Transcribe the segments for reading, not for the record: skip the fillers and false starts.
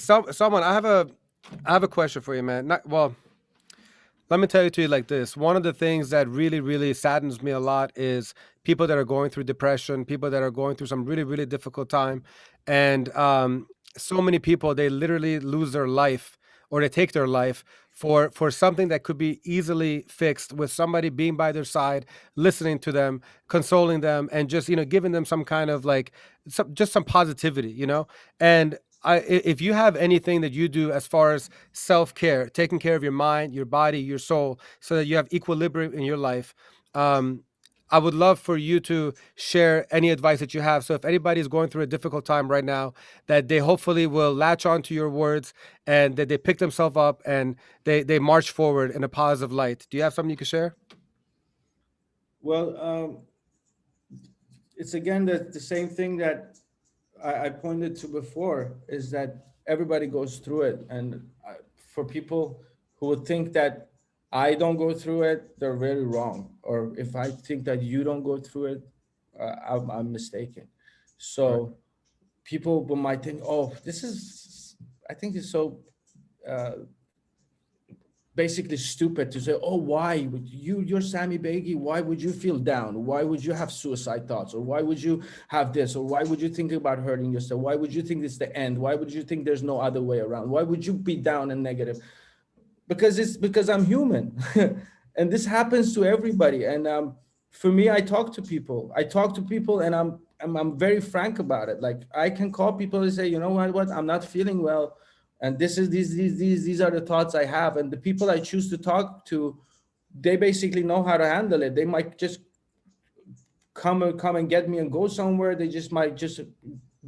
Someone, I have a question for you, man. Not, well, let me tell you to you like this. One of the things that really, really saddens me a lot is people that are going through depression, people that are going through some really, really difficult time, and so many people they literally lose their life or they take their life for something that could be easily fixed with somebody being by their side, listening to them, consoling them, and just giving them some kind of like some positivity, and if you have anything that you do as far as self care, taking care of your mind, your body, your soul, so that you have equilibrium in your life. Um, I would love for you to share any advice that you have. So if anybody is going through a difficult time right now, that they hopefully will latch on to your words and that they pick themselves up and they march forward in a positive light. Do you have something you can share? Well, it's again the same thing that I pointed to before, is that everybody goes through it. And for people who would think that I don't go through it, they're very wrong. Or if I think that you don't go through it, I'm mistaken. Right. So people might think, oh, this is, I think it's so uh, basically stupid to say, oh, why would you're Sami Beigi, why would you feel down, why would you have suicide thoughts, or why would you have this, or why would you think about hurting yourself, why would you think it's the end, why would you think there's no other way around, why would you be down and negative? Because I'm human. And this happens to everybody. And for me, I talk to people and I'm very frank about it. Like, I can call people and say, you know what, I'm not feeling well, and this is these are the thoughts I have. And the people I choose to talk to, they basically know how to handle it. They might just come and get me and go somewhere. They just might just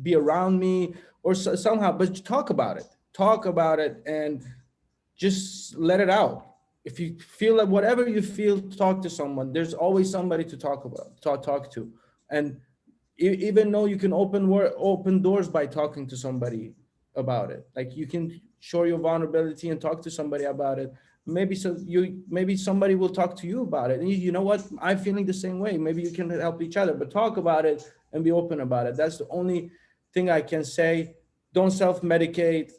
be around me, or somehow, but talk about it and just let it out. If you feel that, whatever you feel, talk to someone. There's always somebody to talk to. And even though you can open doors by talking to somebody about it, like you can show your vulnerability and talk to somebody about it. Maybe somebody will talk to you about it, and you know what, I'm feeling the same way. Maybe you can help each other, but talk about it and be open about it. That's the only thing I can say. Don't self-medicate.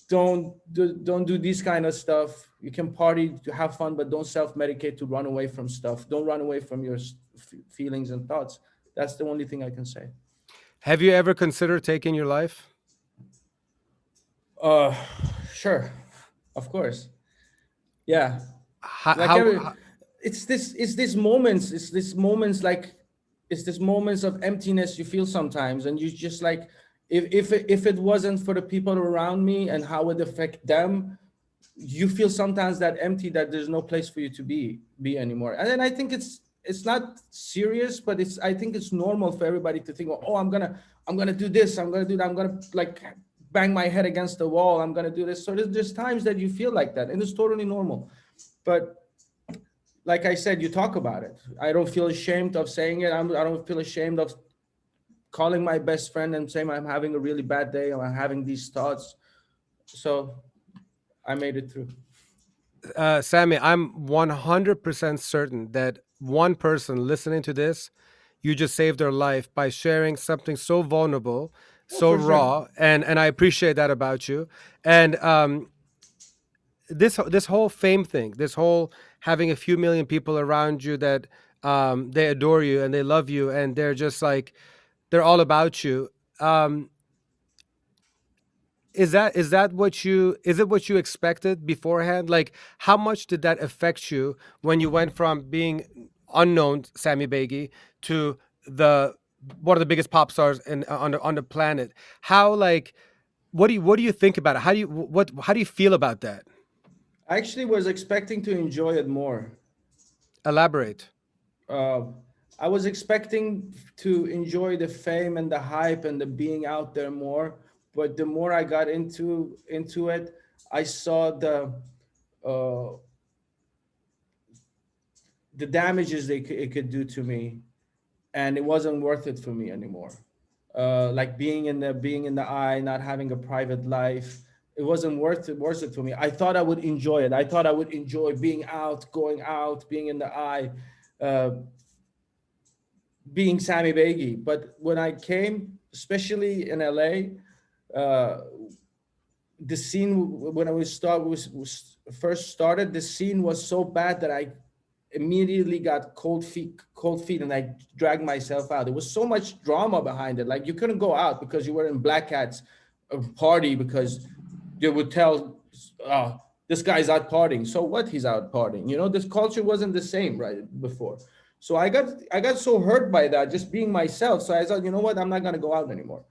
Don't do this kind of stuff. You can party to have fun, but don't self-medicate to run away from stuff. Don't run away from your feelings and thoughts. That's the only thing I can say. Have you ever considered taking your life? uh sure, of course. Yeah. Like every, How it's this moments like, it's this moments of emptiness you feel sometimes, and you just like, if it wasn't for the people around me and how it affect them, you feel sometimes that empty, that there's no place for you to be anymore. And then I think it's not serious, but I think it's normal for everybody to think, oh, I'm gonna do this, I'm gonna do that, I'm gonna like bang my head against the wall, I'm gonna do this. So there's times that you feel like that, and it's totally normal. But like I said, you talk about it. I don't feel ashamed of saying it. I don't feel ashamed of calling my best friend and saying I'm having a really bad day, or I'm having these thoughts. So I made it through. Sammy, I'm 100% certain that one person listening to this, you just saved their life by sharing something so vulnerable, Oh, so for sure. raw, and I appreciate that about you. And this whole fame thing, this whole having a few million people around you that they adore you and they love you and they're just like they're all about you. Um, is that what you expected beforehand? Like, how much did that affect you when you went from being unknown Sammy Beigi to the one of the biggest pop stars on the planet? How like what do you think about it? How do you feel about that? I actually was expecting to enjoy it more. Elaborate. uh, I was expecting to enjoy the fame and the hype and the being out there more, but the more I got into it, I saw uh, the damages it could do to me, and it wasn't worth it for me anymore. Like being in the eye, not having a private life, it wasn't worth it for me. I thought I would enjoy it. I thought I would enjoy being out, going out, being in the eye. Uh, being Sami Beigi. But when I came, especially in LA, uh, the scene when I first started, the scene was so bad that I immediately got cold feet, and I dragged myself out. There was so much drama behind it. Like you couldn't go out because you were in black hats, party, because they would tell, this guy's out partying. So what? He's out partying. You know, this culture wasn't the same right before. So I got so hurt by that, just being myself. So I thought, you know what? I'm not gonna go out anymore.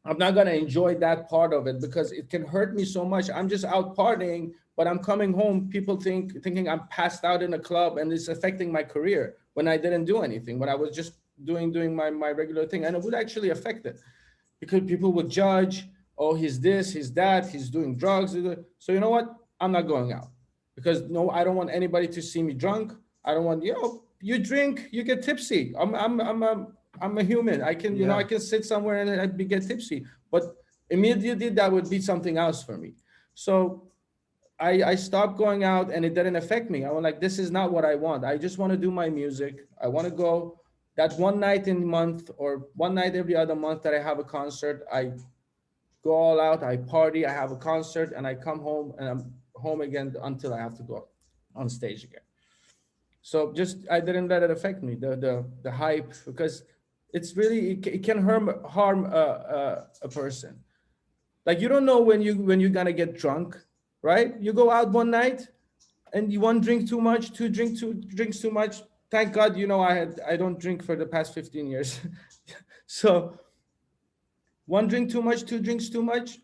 I'm not gonna enjoy that part of it because it can hurt me so much. I'm just out partying, but I'm coming home. People thinking I'm passed out in a club, and it's affecting my career when I didn't do anything. When I was just doing my regular thing, and it would actually affect it because people would judge. Oh, he's this, he's that, he's doing drugs. So you know what? I'm not going out because no, I don't want anybody to see me drunk. I don't want, you drink, you get tipsy. I'm a human. I can, I Yeah. can sit somewhere and get tipsy, but immediately that would be something else for me. So I stopped going out, and it didn't affect me. I was like, this is not what I want. I just want to do my music. I want to go that one night in a month or one night every other month that I have a concert. I go all out, I party, I have a concert, and I come home, and I'm home again until I have to go on stage again. So just I didn't let it affect me, the hype, because it's really it can harm a person. Like you don't know when you're gonna get drunk, right? You go out one night and you one drink too much, two drinks too much. Thank God, I don't drink for the past 15 years. So one drink too much, two drinks too much,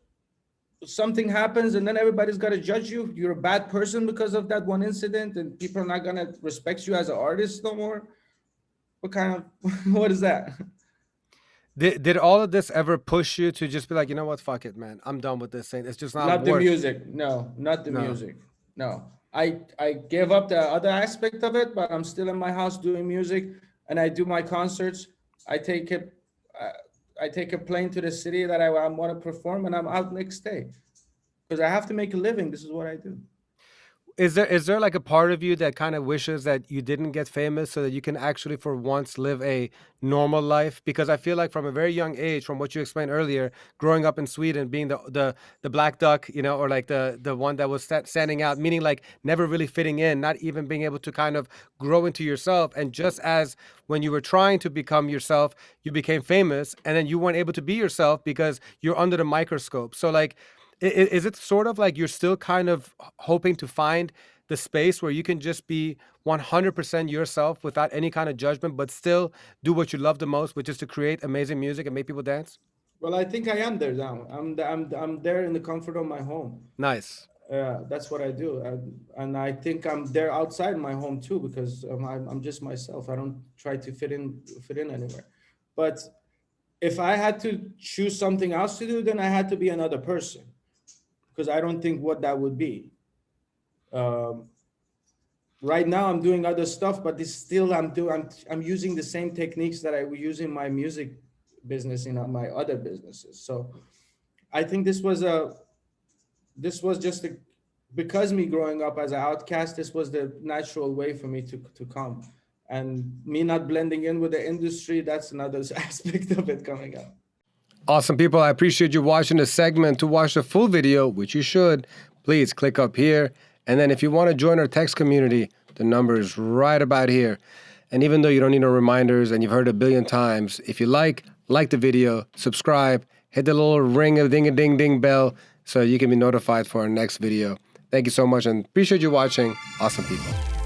something happens, and then everybody's got to judge you. You're a bad person because of that one incident, and people are not going to respect you as an artist no more. What kind of what is that? Did all of this ever push you to just be like, you know what, fuck it, man, I'm done with this thing. It's just not Not the worth. music. No, not the No. music. No. I gave up the other aspect of it, but I'm still in my house doing music, and I do my concerts. I take it uh, I take a plane to the city that I want to perform, and I'm out next day because I have to make a living. This is what I do. Is there like a part of you that kind of wishes that you didn't get famous so that you can actually for once live a normal life? Because I feel like from a very young age, from what you explained earlier, growing up in Sweden, being the black duck, or like the one that was standing out, meaning like never really fitting in, not even being able to kind of grow into yourself. And just as when you were trying to become yourself, you became famous, and then you weren't able to be yourself because you're under the microscope. So like is it sort of like you're still kind of hoping to find the space where you can just be 100% yourself without any kind of judgment, but still do what you love the most, which is to create amazing music and make people dance? Well, I think I am there now. I'm there in the comfort of my home. Nice. That's what I do, and I think I'm there outside my home too because I'm just myself. I don't try to fit in anywhere. But if I had to choose something else to do, then I had to be another person because I don't think what that would be. Um, right now, I'm doing other stuff, but it's still I'm using the same techniques that I was using in my music business in my other businesses. So I think this was just because me growing up as an outcast, this was the natural way for me to come. And me not blending in with the industry, that's another aspect of it coming up. Awesome, people. I appreciate you watching this segment. To watch the full video, which you should, please click up here. And then if you want to join our text community, the number is right about here. And even though you don't need no reminders and you've heard it a billion times, if you like the video, subscribe, hit the little ring of ding-a-ding-ding bell so you can be notified for our next video. Thank you so much and appreciate you watching. Awesome, people.